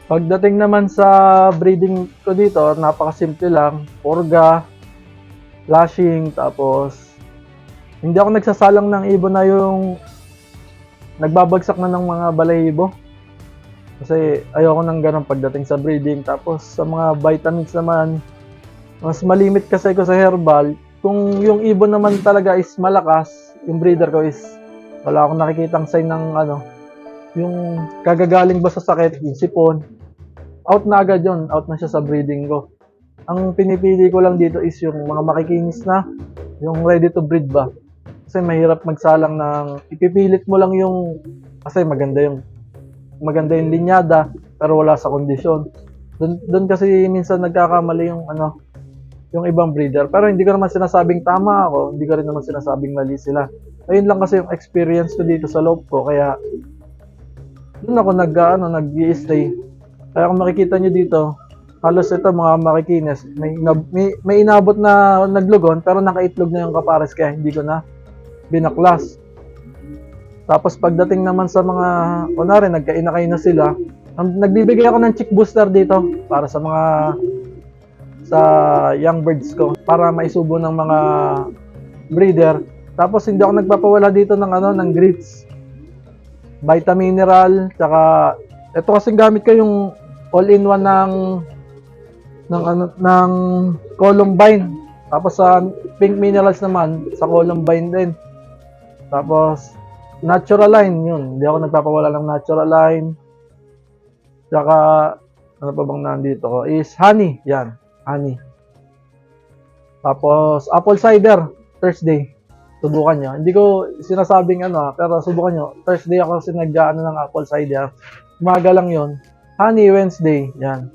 Pagdating naman sa breeding ko dito, napakasimple lang. Purga, flashing, tapos hindi ako nagsasalang ng ibon na yung nagbabagsak na ng mga balahibo. Kasi ayoko nang ganun pagdating sa breeding. Tapos sa mga vitamins naman, mas malimit kasi ko sa herbal. Kung yung ibon naman talaga is malakas, yung breeder ko is wala akong nakikitang sign ng yung kagagaling ba sa sakit, yung sipon, out na agad yun, out na siya sa breeding ko. Ang pinipili ko lang dito is yung mga makikinis na, yung ready to breed ba. Kasi mahirap magsalang ng, ipipilit mo lang yung, kasi maganda yung linyada, pero wala sa kondisyon. Doon kasi minsan nagkakamali yung ibang breeder. Pero hindi ko naman sinasabing tama ako, hindi ko rin naman sinasabing mali sila. Ayun lang kasi yung experience ko dito sa loob ko, kaya doon ako nag-i-stay. Kaya kung makikita nyo dito, halos ito mga makikinis. May inabot na naglugon, pero nakaitlog na yung kapares, kaya hindi ko na binaklas. Tapos pagdating naman sa mga, kunwari, nagkainakay na sila, nagbibigay ako ng chick booster dito para sa young birds ko, para maisubo ng mga breeder. Tapos hindi ako nagpapawala dito ng grits, vitamineral, tsaka ito kasing gamit ko yung all-in-one ng Columbine. Tapos sa pink minerals naman, sa Columbine din. Tapos natural line yun. Hindi ako nagpapawala ng natural line. Tsaka ano pa bang nandito ko is honey. Yan, honey. Tapos apple cider Thursday. Subukan nyo. Hindi ko sinasabing pero subukan nyo. Thursday ako kasi ng apple cider. Umaga lang yon. Honey Wednesday. Yan.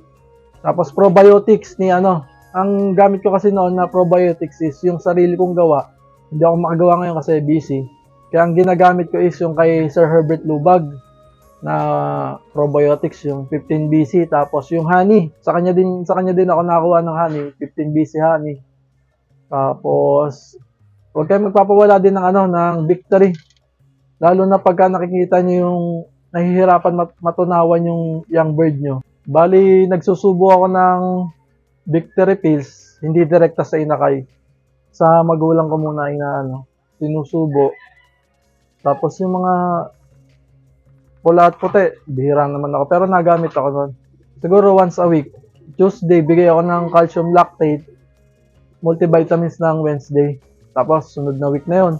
Tapos probiotics ni ang gamit ko kasi noon na probiotics is yung sarili kong gawa. Hindi ako makagawa ngayon kasi busy. Kaya ang ginagamit ko is yung kay Sir Herbert Lubag na probiotics, yung 15BC. Tapos yung honey. Sa kanya din ako nakakuha ng honey. 15BC honey. Tapos huwag kayong magpapawala din ng Victory. Lalo na pagka nakikita nyo yung nahihirapan matunawan yung young bird nyo. Bali, nagsusubo ako ng Victory pills, hindi direkta sa inakay. Sa magulang ko muna sinusubo. Tapos yung mga pula at puti, bihira naman ako. Pero nagamit ako nun. Siguro once a week. Tuesday, bigay ako ng calcium lactate, multivitamins ng Wednesday. Tapos sunod na week na yon.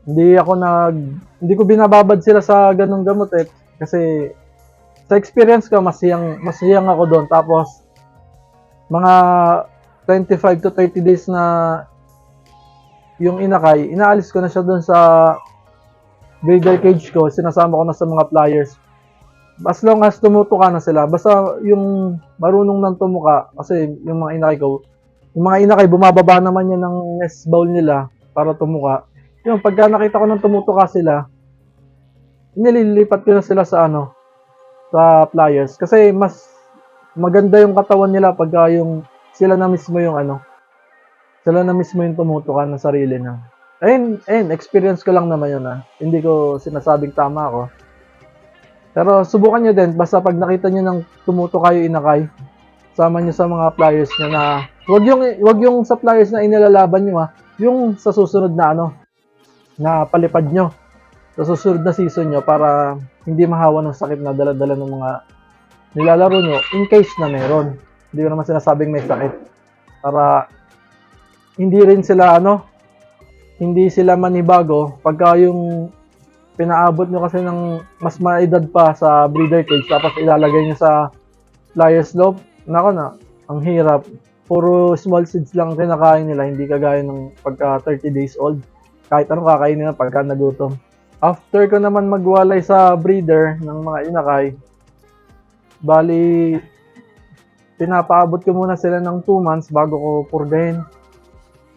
Hindi ko binababad sila sa ganung gamot kasi sa experience ko mas hiyang ako doon. Tapos mga 25 to 30 days na yung inakay, inaalis ko na siya doon sa breeder cage ko, sinasama ko na sa mga pliers. As long as tumutuka na sila, basta yung marunong nang tumuka, kasi yung mga inakay, bumababa naman yan ng nest bowl nila para tumuka. Yung pagka nakita ko nang tumutuka sila, nililipat ko na sila sa sa pliers. Kasi mas maganda yung katawan nila pagka yung sila na mismo yung tumutuka ng sarili na. Ayun, experience ko lang naman yun Hindi ko sinasabing tama ako. Pero subukan nyo din, basta pag nakita nyo ng tumutuka yung inakay, sama nyo sa mga pliers nyo na wag yung sa pliers na inilalaban nyo yung sa susunod na na palipad nyo sa susunod na season nyo para hindi mahawa ng sakit na dala-dala ng mga nilalaro nyo in case na meron. Hindi ko naman sinasabing may sakit para hindi rin sila hindi sila manibago pagka yung pinaabot nyo kasi ng mas maedad pa sa breeder cage tapos ilalagay nyo sa pliers loop. Nako na, ang hirap. Puro small seeds lang kinakain nila, hindi kagaya ng pagka 30 days old. Kahit anong kakain nila pagka nagutom. After ko naman magwalay sa breeder ng mga inakay, bali, pinapaabot ko muna sila ng 2 months bago ko purgahin.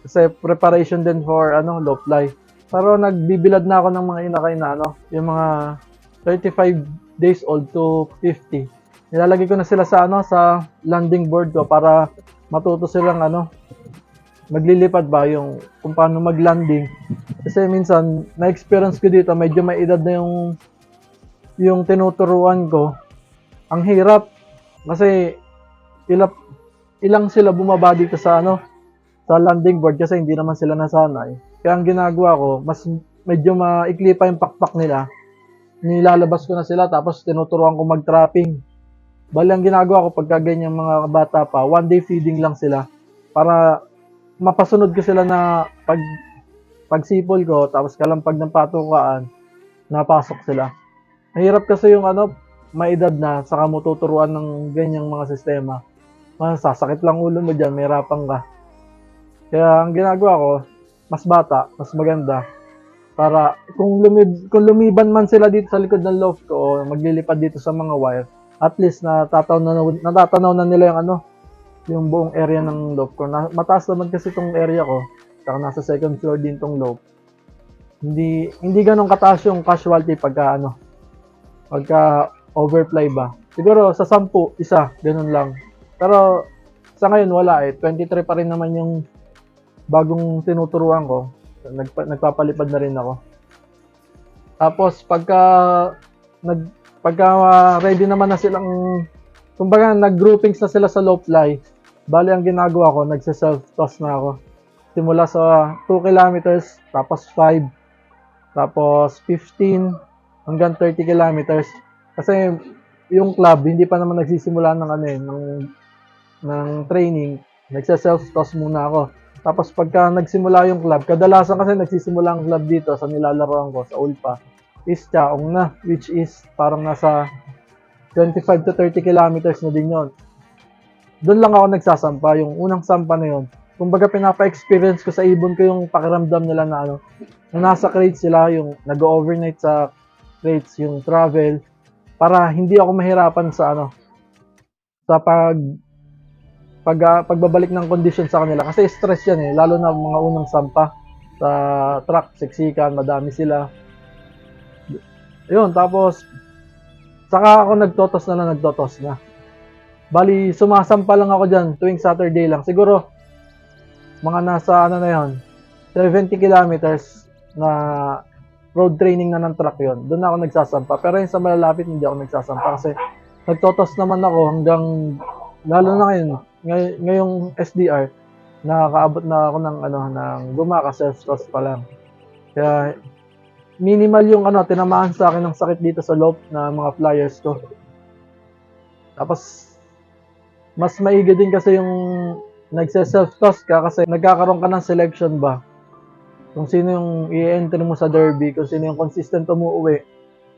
Kasi preparation din for low fly. Pero nagbibilad na ako ng mga inakay na yung mga 35 days old to 50. Nilalagay ko na sila sa sa landing board ko para matuto silang maglilipad ba yung kung paano mag-landing. Kasi minsan na-experience ko dito medyo may edad na yung tinuturuan ko. ang hirap kasi ilang sila bumaba dito sa sa landing board kasi hindi naman sila nasanay. Kaya ang ginagawa ko, mas medyo maikli pa yung pakpak nila. Nilalabas ko na sila tapos tinuturuan ko mag-trapping. Bali ang ginagawa ko pagka ganyan mga bata pa, one day feeding lang sila para mapasunod ko sila na pagsipol ko tapos kalampag ng patukaan, napasok sila. Mahirap kasi yung may edad na saka mo tuturuan ng ganyang mga sistema. Masasakit lang ulo mo dyan, may rapang ka. Kaya ang ginagawa ko, mas bata, mas maganda. Para kung lumiban man sila dito sa likod ng loft ko o maglilipad dito sa mga wire, at least natatanaw na nila yung yung buong area ng loft ko. Mataas naman kasi itong area ko. Saka nasa second floor din tong loft. Hindi ganun kataas yung casualty pagka overfly ba. Siguro sa 10, isa, ganun lang. Pero sa ngayon wala 23 pa rin naman yung bagong tinuturuan ko. Nagpapalipad na rin ako. Tapos pagka ready naman na silang, kumbaga nag-groupings na sila sa low fly, bali ang ginagawa ko, nagse-self-toss na ako. Simula sa 2 kilometers, tapos 5, tapos 15, hanggang 30 kilometers. Kasi yung club, hindi pa naman nagsisimula ng training, nagse-self-toss muna ako. Tapos pagka nagsimula yung club, kadalasan kasi nagsisimula ang club dito sa nilalaroan ko sa Ulpa, is Chaong na, which is parang nasa 25 to 30 kilometers na din yon. Doon lang ako nagsasampa, yung unang sampa na yon. Kumbaga pinapa-experience ko sa ibon ko yung pakiramdam nila na nasa crates sila, yung nag-overnight sa crates, yung travel, para hindi ako mahirapan sa sa pagbabalik ng condition sa kanila. Kasi stress yan lalo na mga unang sampa sa truck, siksikan, madami sila. Yun, tapos saka ako nagtotos na. Bali, sumasampa lang ako dyan tuwing Saturday lang. Siguro, mga nasa 70 kilometers na road training na ng truck yon. Doon ako nagsasampa. Pero yung sa malalapit, hindi ako nagsasampa kasi nagtotos naman ako hanggang, lalo na ngayong SDR, nakakaabot na ako ng gumaka, self-toss pa lang. Kaya, minimal yung tinamaan sa akin ng sakit dito sa loop na mga flyers ko. Tapos, mas maigi din kasi yung nagse-self-toss ka kasi nagkakaroon ka ng selection ba. Kung sino yung i-enter mo sa derby, kung sino yung consistent umuwi.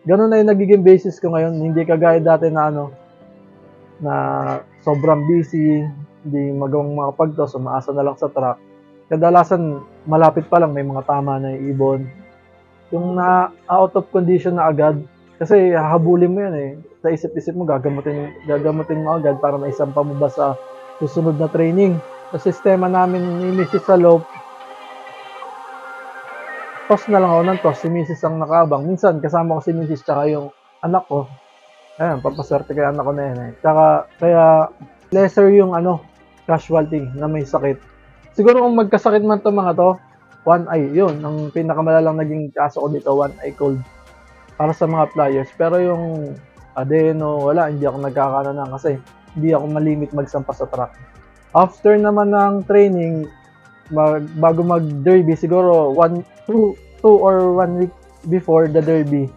Ganun na yung nagiging basis ko ngayon. Hindi kagaya dati na na sobrang busy, hindi magawang makapag-toss, umaasa na lang sa truck. Kadalasan, malapit pa lang, may mga tama na yung ibon. Yung na out of condition na agad, kasi hahabulin mo yan sa isip-isip mo, gagamutin mo agad para maisampa mo ba sa susunod na training. Sa sistema namin ni Mrs. sa loop, toss na lang ako ng toss, si Mrs. ang nakabang. Minsan, kasama ko si Mrs. tsaka yung anak ko. Ayan, papaswerte kay anak ko na yan Kaya, lesser yung casualty na may sakit. Siguro kung magkasakit man to mga to, one eye, yun. Ang pinakamalalang naging kaso ko dito, one eye cold. Para sa mga flyers. Pero yung adeno, wala, hindi ako nagkakana kasi hindi ako malimit magsampa sa truck. After naman ng training, bago mag-derby, siguro 2 or 1 week before the derby,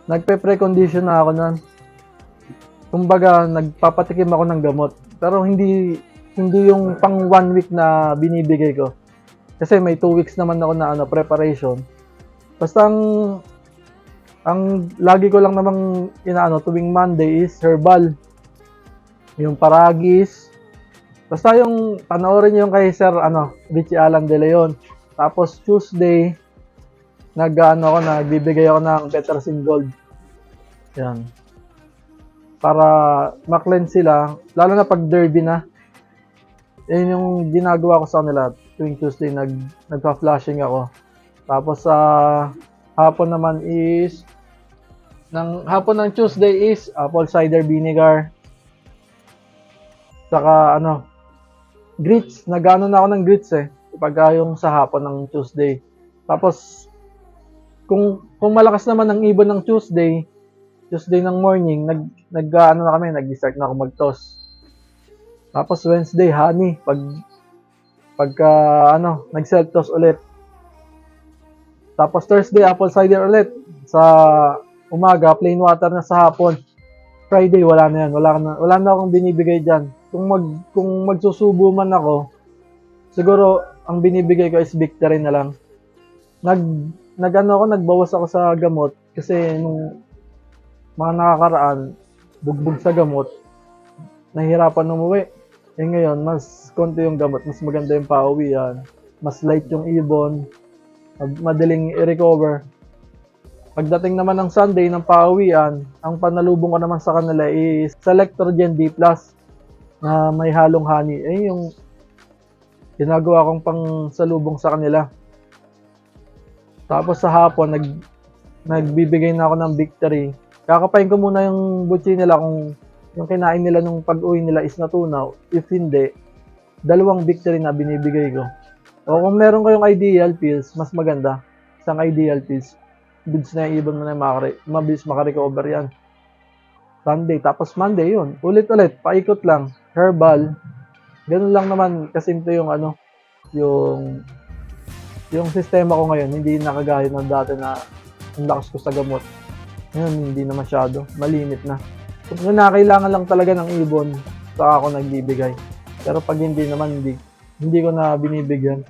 nagpe-precondition na ako nun. Kumbaga, nagpapatikim ako ng gamot. Pero hindi yung pang 1 week na binibigay ko. Kasi may 2 weeks naman ako na preparation. Basta ang lagi ko lang namang tuwing Monday is herbal. Yung paragis. Basta yung panoorin yung kay Sir Richie Alan De Leon. Tapos Tuesday nagbibigay ako ng Betracin Gold. Yan. Para ma-cleanse sila, lalo na pag derby na. Yun yung ginagawa ko sa kanila. Tuwing Tuesday nagpa-flashing ako. Tapos sa hapon naman is hapon ng Tuesday is apple cider vinegar. Saka grits. Nag-ano na ako ng grits Pag yung sa hapon ng Tuesday. Tapos kung malakas naman ang ibon ng Tuesday, Tuesday ng morning, ano na kami, nag-start na ako mag-toss. Tapos Wednesday, honey. Pagka, nag-self-toss ulit. Tapos Thursday, apple cider ulit. Sa umaga, plain water na sa hapon. Friday, wala na yan. Wala na akong binibigay dyan. Kung magsusubo man ako, siguro, ang binibigay ko is victory na lang. Nagbawas ako sa gamot kasi nung mga nakakaraan, bugbog sa gamot, nahihirapan umuwi. Ngayon, mas konti yung gamot, mas maganda yung pauwian, mas light yung ibon, madaling i-recover. Pagdating naman ng Sunday ng pauwian, ang panalubong ko naman sa kanila is Selectrogen D+, na may halong honey. Yung ginagawa kong pang salubong sa kanila. Tapos sa hapon, nagbibigay na ako ng victory. Kakapain ko muna yung butsi nila kung yung kinain nila nung pag-uwi nila is natunaw. If hindi, 2 victory na binibigay ko. O kung meron kayong ideal pills, mas maganda. Isang ideal pills. Bids na yung ibon mo na mabilis makarecover yan. Sunday, tapos Monday yun. Ulit-ulit, paikot lang. Herbal. Ganun lang naman kasimple yung sistema ko ngayon. Hindi nakagaya ng dati na ang lakas ko sa gamot. Ngayon, hindi na masyado. Malimit na. Kung kailangan lang talaga ng ibon, saka ako nagbibigay. Pero pag hindi naman, hindi ko na binibigyan.